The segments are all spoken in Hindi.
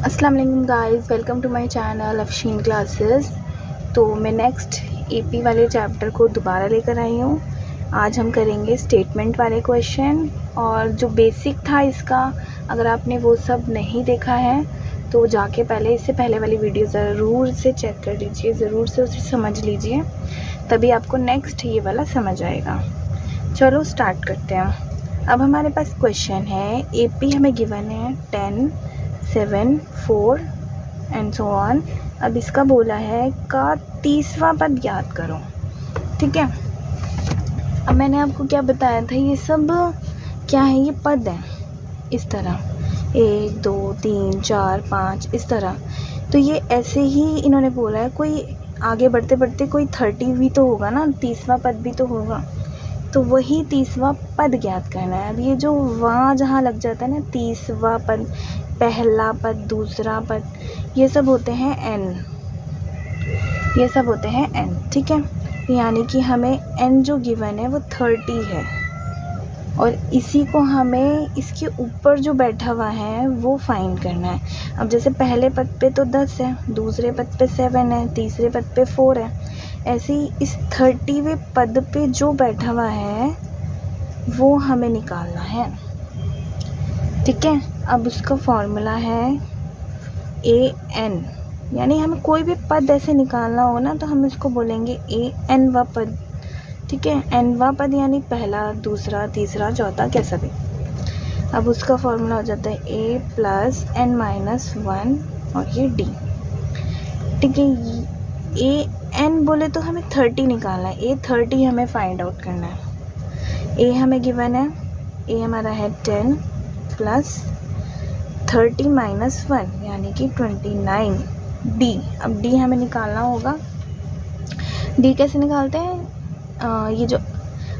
अस्सलाम वालेकुम guys, welcome to my channel Afsheen classes. तो मैं नेक्स्ट एपी वाले चैप्टर को दोबारा लेकर आई हूँ। आज हम करेंगे स्टेटमेंट वाले क्वेश्चन, और जो बेसिक था इसका, अगर आपने वो सब नहीं देखा है तो जाके इससे पहले वाली वीडियो ज़रूर से चेक कर लीजिए, ज़रूर से उसे समझ लीजिए, तभी आपको नेक्स्ट ये वाला समझ आएगा। चलो स्टार्ट करते हैं। अब हमारे पास क्वेश्चन है, एपी हमें गिवन है 10, 7, 4 एंड सो ऑन। अब इसका बोला है का 30वां पद याद करो। ठीक है, अब मैंने आपको क्या बताया था, ये सब क्या है, ये पद है इस तरह 1 2 3 4 5 इस तरह। तो ये ऐसे ही इन्होंने बोला है, कोई आगे बढ़ते बढ़ते कोई 30 भी तो होगा ना, 30वां पद भी तो होगा, तो वही 30वां पद ज्ञात करना है। अब ये जो वहाँ जहाँ लग जाता है ना, 30वां पद, पहला पद, दूसरा पद, ये सब होते हैं n, ये सब होते हैं n। ठीक है, यानी कि हमें n जो गिवन है वो 30 है, और इसी को हमें इसके ऊपर जो बैठा हुआ है वो फाइंड करना है। अब जैसे पहले पद पे तो 10 है, दूसरे पद पे 7 है, तीसरे पद पे 4 है, ऐसे ही इस 30वें पद पे जो बैठा हुआ है वो हमें निकालना है। ठीक है, अब उसका फॉर्मूला है an, यानी हमें कोई भी पद ऐसे निकालना हो ना तो हम इसको बोलेंगे an-वा पद। ठीक है, n-वा पद यानी पहला, दूसरा, तीसरा, चौथा, कैसा भी। अब उसका फॉर्मूला हो जाता है a + n-1 और ये d। ठीक है, an बोले तो हमें 30 निकालना है, a 30 हमें फाइंड आउट करना है। a हमें गिवन है, a हमारा है 10 + 30 - 1 यानी कि 29। d, अब d हमें निकालना होगा। d कैसे निकालते हैं, ये जो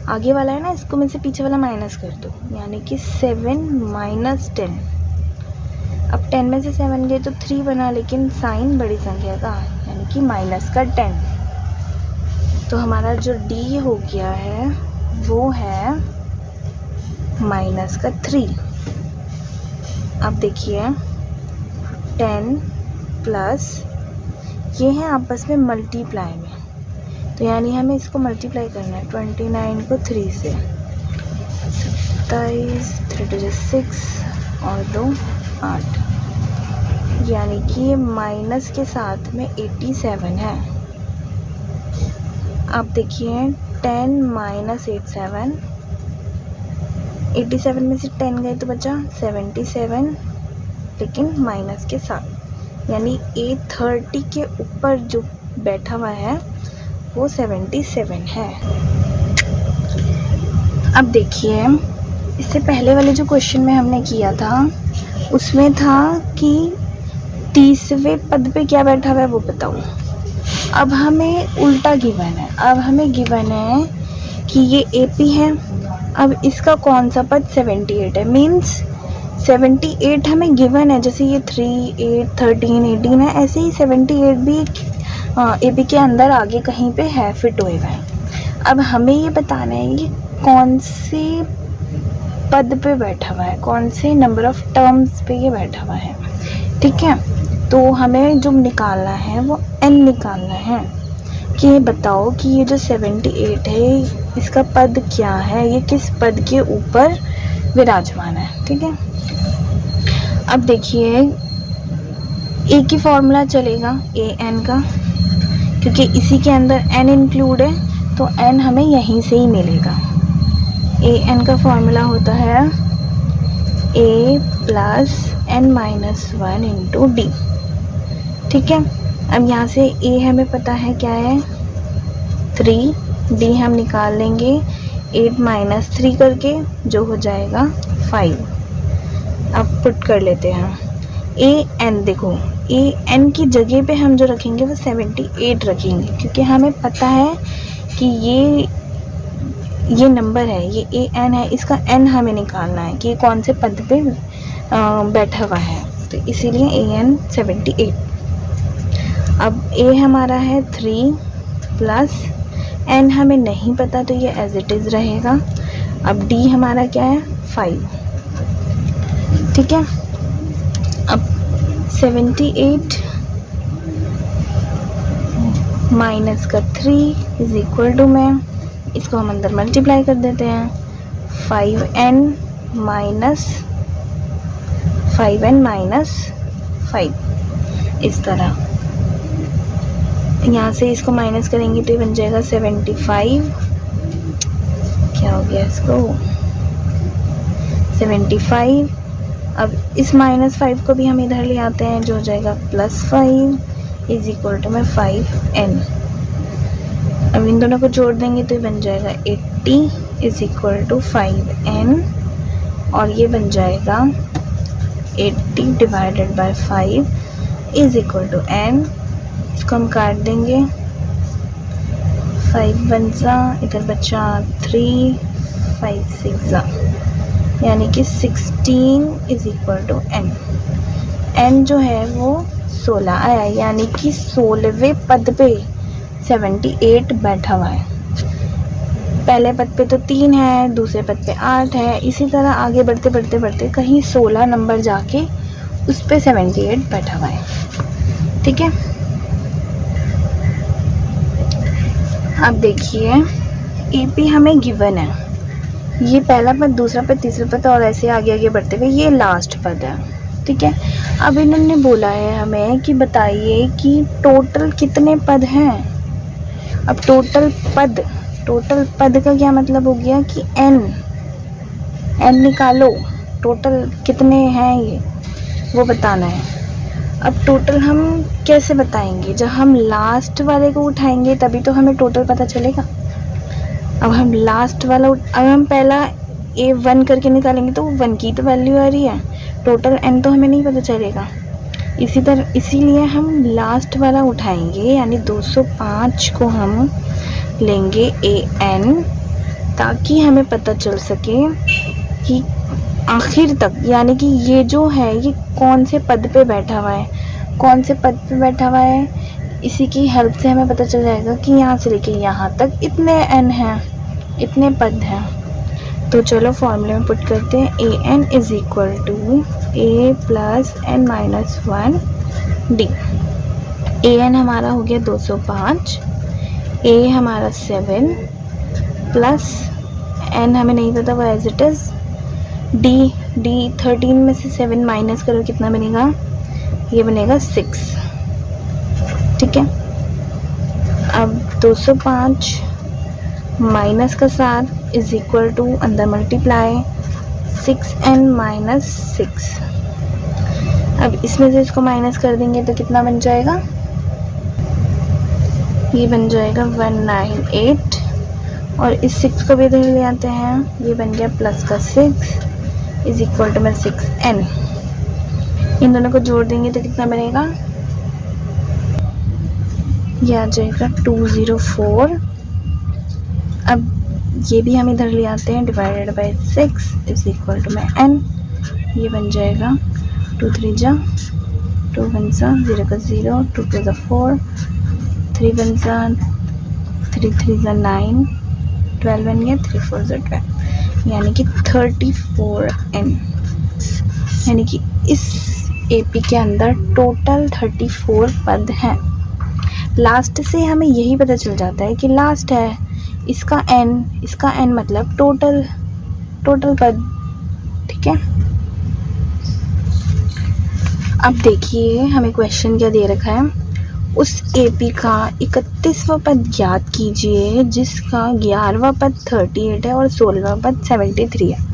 आगे वाला है ना, इसको में से पीछे वाला माइनस कर दो, यानी कि 7 - 10। अब 10 में से 7 गए तो 3 बना, लेकिन साइन बड़ी संख्या का, यानी कि माइनस का 10। तो हमारा जो d हो गया है वो है -3। अब देखिए 10 प्लस ये है आपस में मल्टीप्लाई में, तो यानी हमें इसको मल्टीप्लाई करना है 29 को 3 से, 27, 3 × 6 और 2 8, यानी कि ये माइनस के साथ में 87 है। अब देखिए 10 - 87 में से 10 गए तो बचा 77, लेकिन माइनस के साथ, यानी A30 के ऊपर जो बैठा हुआ है वो 77 है। अब देखिए, इससे पहले वाले जो क्वेश्चन में हमने किया था उसमें था कि 30वें पद पे क्या बैठा हुआ है वो बताओ। अब हमें उल्टा गिवन है, अब हमें गिवन है कि ये AP है, अब इसका कौन सा पद 78 है, मीन्स 78 हमें गिवन है। जैसे ये 3, 8, 13, 18 है, ऐसे ही 78 भी AP के अंदर आगे कहीं पे है, फिट हुए हुए हैं। अब हमें ये बताना है ये कौन से पद पे बैठा हुआ है, कौन से नंबर ऑफ टर्म्स पे ये बैठा हुआ है। ठीक है, तो हमें जो निकालना है वो n निकालना है, कि ये बताओ कि ये जो 78 है इसका पद क्या है, ये किस पद के ऊपर विराजमान है। ठीक है, अब देखिए एक ही फॉर्मूला चलेगा an का, क्योंकि इसी के अंदर n इंक्लूड है, तो n हमें यहीं से ही मिलेगा। an का फॉर्मूला होता है a + n-1 × d। ठीक है, अब यहाँ से a हमें पता है क्या है 3, d हम निकाल लेंगे 8 - 3 करके, जो हो जाएगा 5। अब पुट कर लेते हैं an। देखो an की जगह पे हम जो रखेंगे वो 78 रखेंगे, क्योंकि हमें पता है कि ये नंबर है, ये an है, इसका n हमें निकालना है कि कौन से पद पे बैठा हुआ है, तो इसीलिए an 78। अब a हमारा है 3 प्लस n हमें नहीं पता, तो ये एज इट इज़ रहेगा। अब d हमारा क्या है 5। ठीक है, अब 78 माइनस का 3 इज इक्वल टू में, इसको हम अंदर मल्टीप्लाई कर देते हैं, 5n माइनस 5, इस तरह। यहाँ से इसको माइनस करेंगे तो ये बन जाएगा 75, क्या हो गया इसको 75। अब इस -5 को भी हम इधर ले आते हैं, जो हो जाएगा +5 इज इक्वल टू में 5n। अब इन दोनों को जोड़ देंगे तो ये बन जाएगा 80 इज इक्वल टू 5n, और ये बन जाएगा 80 divided by 5 is equal to n। इसको हम काट देंगे, 5 1 सा, इधर बचा 3, 5 6 सा, यानी कि 16 is equal to n। n जो है वो 16 आया, यानी कि 16वें पद पे 78 बैठा हुआ है। पहले पद पे तो 3 है, दूसरे पद पे 8 है, इसी तरह आगे बढ़ते बढ़ते बढ़ते कहीं 16 नंबर जाके उस पे 78 बैठा हुआ है। ठीक है, अब देखिए AP हमें गिवन है, ये पहला पद, दूसरा पद, तीसरा पद और ऐसे आगे आगे बढ़ते हुए ये लास्ट पद है। ठीक है, अब इन्होंने बोला है हमें कि बताइए कि टोटल कितने पद हैं। अब टोटल पद का क्या मतलब हो गया कि n निकालो, टोटल कितने हैं ये वो बताना है। अब टोटल हम कैसे बताएंगे, जब हम लास्ट वाले को उठाएंगे तभी तो हमें टोटल पता चलेगा। अब हम लास्ट वाला अगर हम पहला A1 करके निकालेंगे तो 1 की तो वैल्यू आ रही है, टोटल n तो हमें नहीं पता चलेगा। इसीलिए हम लास्ट वाला उठाएंगे, यानी 205 को हम लेंगे an, ताकि हमें पता चल सके कि आखिर तक, यानी कि ये जो है ये कौन से पद पे बैठा हुआ है, इसी की हेल्प से हमें पता चल जाएगा कि यहाँ से लेके यहाँ तक इतने n हैं, इतने पद हैं। तो चलो फॉर्मूले में पुट करते हैं, an is equal to a plus n minus 1 d। an हमारा हो गया 205, a हमारा 7 प्लस n हमें नहीं पता वो एज इट इज़, d 13 में से 7 माइनस करो कितना बनेगा, ये बनेगा 6। ठीक है, अब 205 माइनस का 7 इज इक्वल टू अंदर मल्टीप्लाई 6n माइनस 6। अब इसमें से इसको माइनस कर देंगे तो कितना बन जाएगा, ये बन जाएगा 198, और इस 6 को भी इधर ले आते हैं, ये बन गया प्लस का 6 इज इक्वल टू में 6n। इन दोनों को जोड़ देंगे तो कितना बनेगा, ये आ जाएगा 204। अब ये भी हम इधर ले आते हैं, divided by 6 is equal to में n, ये बन जाएगा 2 3 जा 2 1 जा 0 का 0, 2 2 जा 4, 3 1 जा 3 3 जा 9, 12 बन गया, 3 4 जा 12, यानी कि 34n। यानी कि इस AP के अंदर टोटल 34 पद हैं। लास्ट से हमें यही पता चल जाता है कि लास्ट है, इसका n मतलब टोटल पद। ठीक है, अब देखिए हमें क्वेश्चन क्या दे रखा है, उस AP का 31वां पद ज्ञात कीजिए जिसका 11वां पद 38 है और 16वां पद 73 है।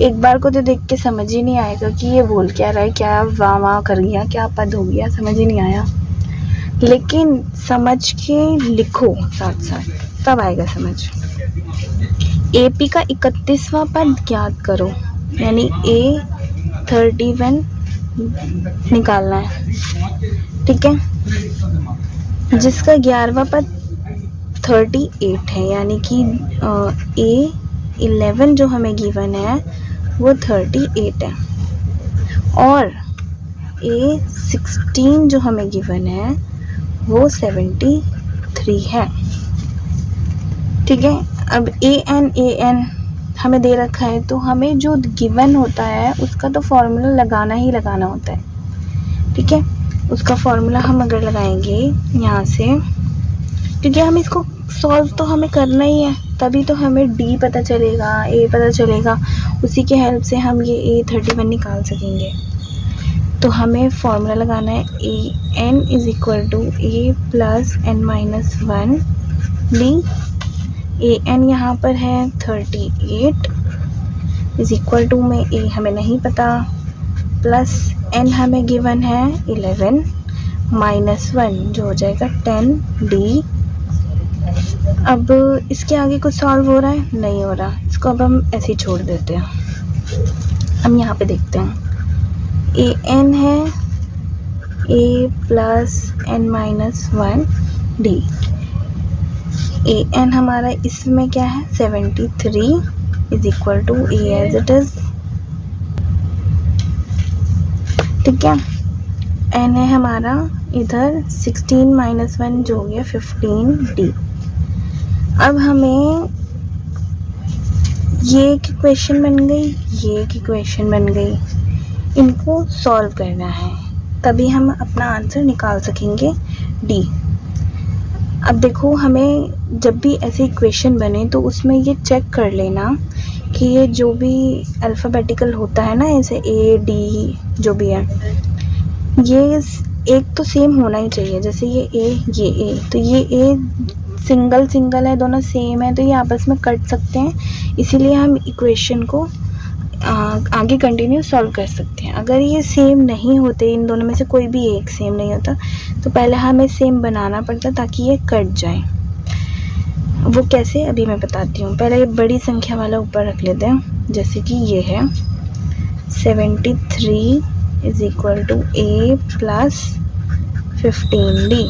एक बार को तो देख के समझ ही नहीं आएगा कि ये बोल क्या रहा है, क्या वाह कर गया, क्या पद हो गया, समझ ही नहीं आया। लेकिन समझ के लिखो साथ साथ, तब आएगा समझ। AP का 31वां पद ज्ञात करो, यानी A31 निकालना है। ठीक है, जिसका 11वां पद 38 है, यानी कि A11 जो हमें गिवन है वो 38 है, और A16 जो हमें गिवन है वो 73 है। ठीक है, अब an हमें दे रखा है, तो हमें जो गिवन होता है उसका तो फॉर्मूला लगाना ही लगाना होता है। ठीक है। उसका फॉर्मूला हम अगर लगाएंगे यहाँ से, क्योंकि हम इसको सॉल्व तो हमें करना ही है, तभी तो हमें डी पता चलेगा, ए पता चलेगा, उसी के हेल्प से हम ये A31 निकाल सकेंगे। तो हमें फॉर्मूला लगाना है A N is equal to A plus N minus 1 D. A N यहाँ पर है 38 इज़ इक्वल टू में ए हमें नहीं पता, प्लस एन हमें गिवन है 11 माइनस 1 जो हो जाएगा 10 डी। अब इसके आगे कुछ सॉल्व हो रहा है? नहीं हो रहा, इसको अब हम ऐसे ही छोड़ देते हैं। हम यहाँ पे देखते हैं ए एन है A plus N minus 1 D. A N हमारा इसमें क्या है 73 is equal to A as it is, ठीक है। एन है हमारा इधर 16 माइनस 1 जो हो गया 15 डी। अब हमें ये एक इक्वेशन बन गई, ये एक इक्वेशन बन गई, इनको सॉल्व करना है, तभी हम अपना आंसर निकाल सकेंगे डी। अब देखो, हमें जब भी ऐसे इक्वेशन बने तो उसमें ये चेक कर लेना कि ये जो भी अल्फ़ाबेटिकल होता है ना, ऐसे ए डी जो भी है, ये एक तो सेम होना ही चाहिए। जैसे ये ए, तो ये ए सिंगल सिंगल है, दोनों सेम है, तो ये आपस में कट सकते हैं, इसीलिए हम इक्वेशन को आगे कंटिन्यू सॉल्व कर सकते हैं। अगर ये सेम नहीं होते, इन दोनों में से कोई भी एक सेम नहीं होता, तो पहले हमें सेम बनाना पड़ता ताकि ये कट जाए। वो कैसे, अभी मैं बताती हूँ। पहले ये बड़ी संख्या वाला ऊपर रख लेते हैं, जैसे कि ये है 73 is equal to A plus 15 D.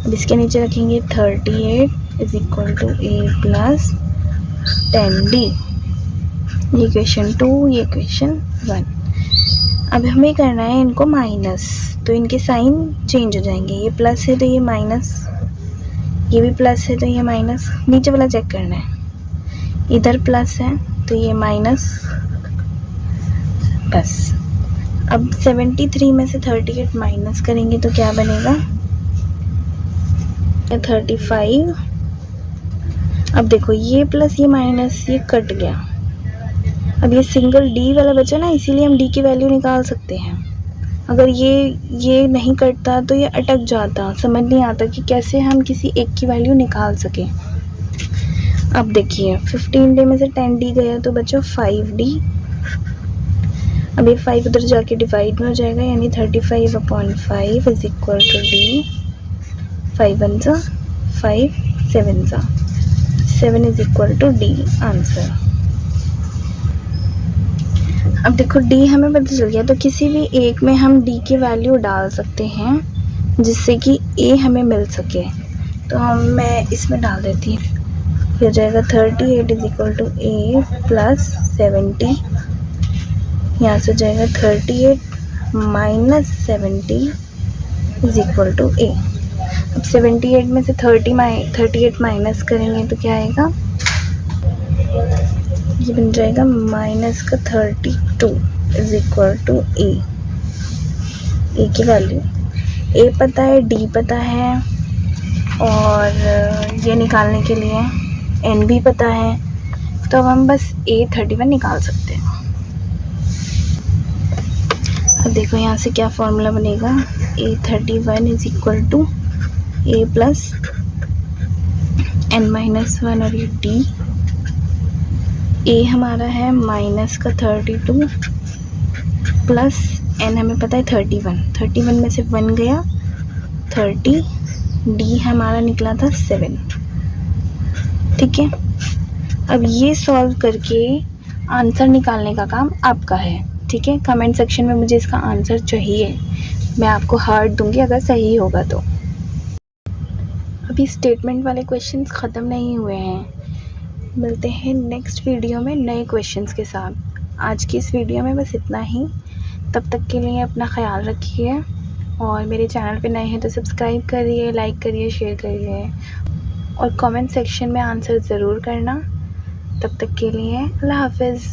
अब इसके नीचे रखेंगे 38 is equal to A plus 10 D. ये इक्वेशन 2, ये इक्वेशन 1। अब हमें करना है इनको माइनस, तो इनके साइन चेंज हो जाएंगे। ये प्लस है तो ये माइनस, ये भी प्लस है तो ये माइनस। नीचे वाला चेक करना है, इधर प्लस है तो ये माइनस, बस। अब 73 में से 38 माइनस करेंगे तो क्या बनेगा 35। अब देखो, ये प्लस ये माइनस ये कट गया, अब ये सिंगल डी वाला बचा ना, इसीलिए हम डी की वैल्यू निकाल सकते हैं। अगर ये नहीं कटता तो ये अटक जाता, समझ नहीं आता कि कैसे हम किसी एक की वैल्यू निकाल सकें। अब देखिए 15 डी में से 10 डी गया तो बचा 5 डी। अब ये 5 उधर जाके डिवाइड में हो जाएगा, यानी 35/5 इज इक्वल टू डी। 5 1 जा 5, 7 जा 7 is equal to D answer. अब देखो, डी हमें पता चल गया, तो किसी भी एक में हम डी की वैल्यू डाल सकते हैं जिससे कि ए हमें मिल सके। तो मैं इसमें डाल देती हूँ, हो जाएगा 38 is equal to A plus 70। यहाँ से हो जाएगा 38 minus 70 is equal to A. अब 78 में से 38 माइनस करेंगे तो क्या आएगा, ये बन जाएगा माइनस का 32 इज इक्वल टू ए। ए की वैल्यू ए पता है, डी पता है, और ये निकालने के लिए एन भी पता है, तो अब हम बस A31 निकाल सकते हैं। अब देखो यहाँ से क्या फॉर्मूला बनेगा, A31 is equal to A plus N minus 1 और ये डी। ए हमारा है माइनस का 32 प्लस एन हमें पता है 31 में से 1 गया 30, डी हमारा निकला था 7, ठीक है। अब ये सॉल्व करके आंसर निकालने का काम आपका है, ठीक है। कमेंट सेक्शन में मुझे इसका आंसर चाहिए, मैं आपको हार्ट दूंगी अगर सही होगा तो। अभी स्टेटमेंट वाले क्वेश्चंस ख़त्म नहीं हुए हैं, मिलते हैं नेक्स्ट वीडियो में नए क्वेश्चंस के साथ। आज की इस वीडियो में बस इतना ही, तब तक के लिए अपना ख्याल रखिए, और मेरे चैनल पे नए हैं तो सब्सक्राइब करिए, लाइक करिए, शेयर करिए, और कमेंट सेक्शन में आंसर ज़रूर करना। तब तक के लिए अल्लाह हाफ़िज़।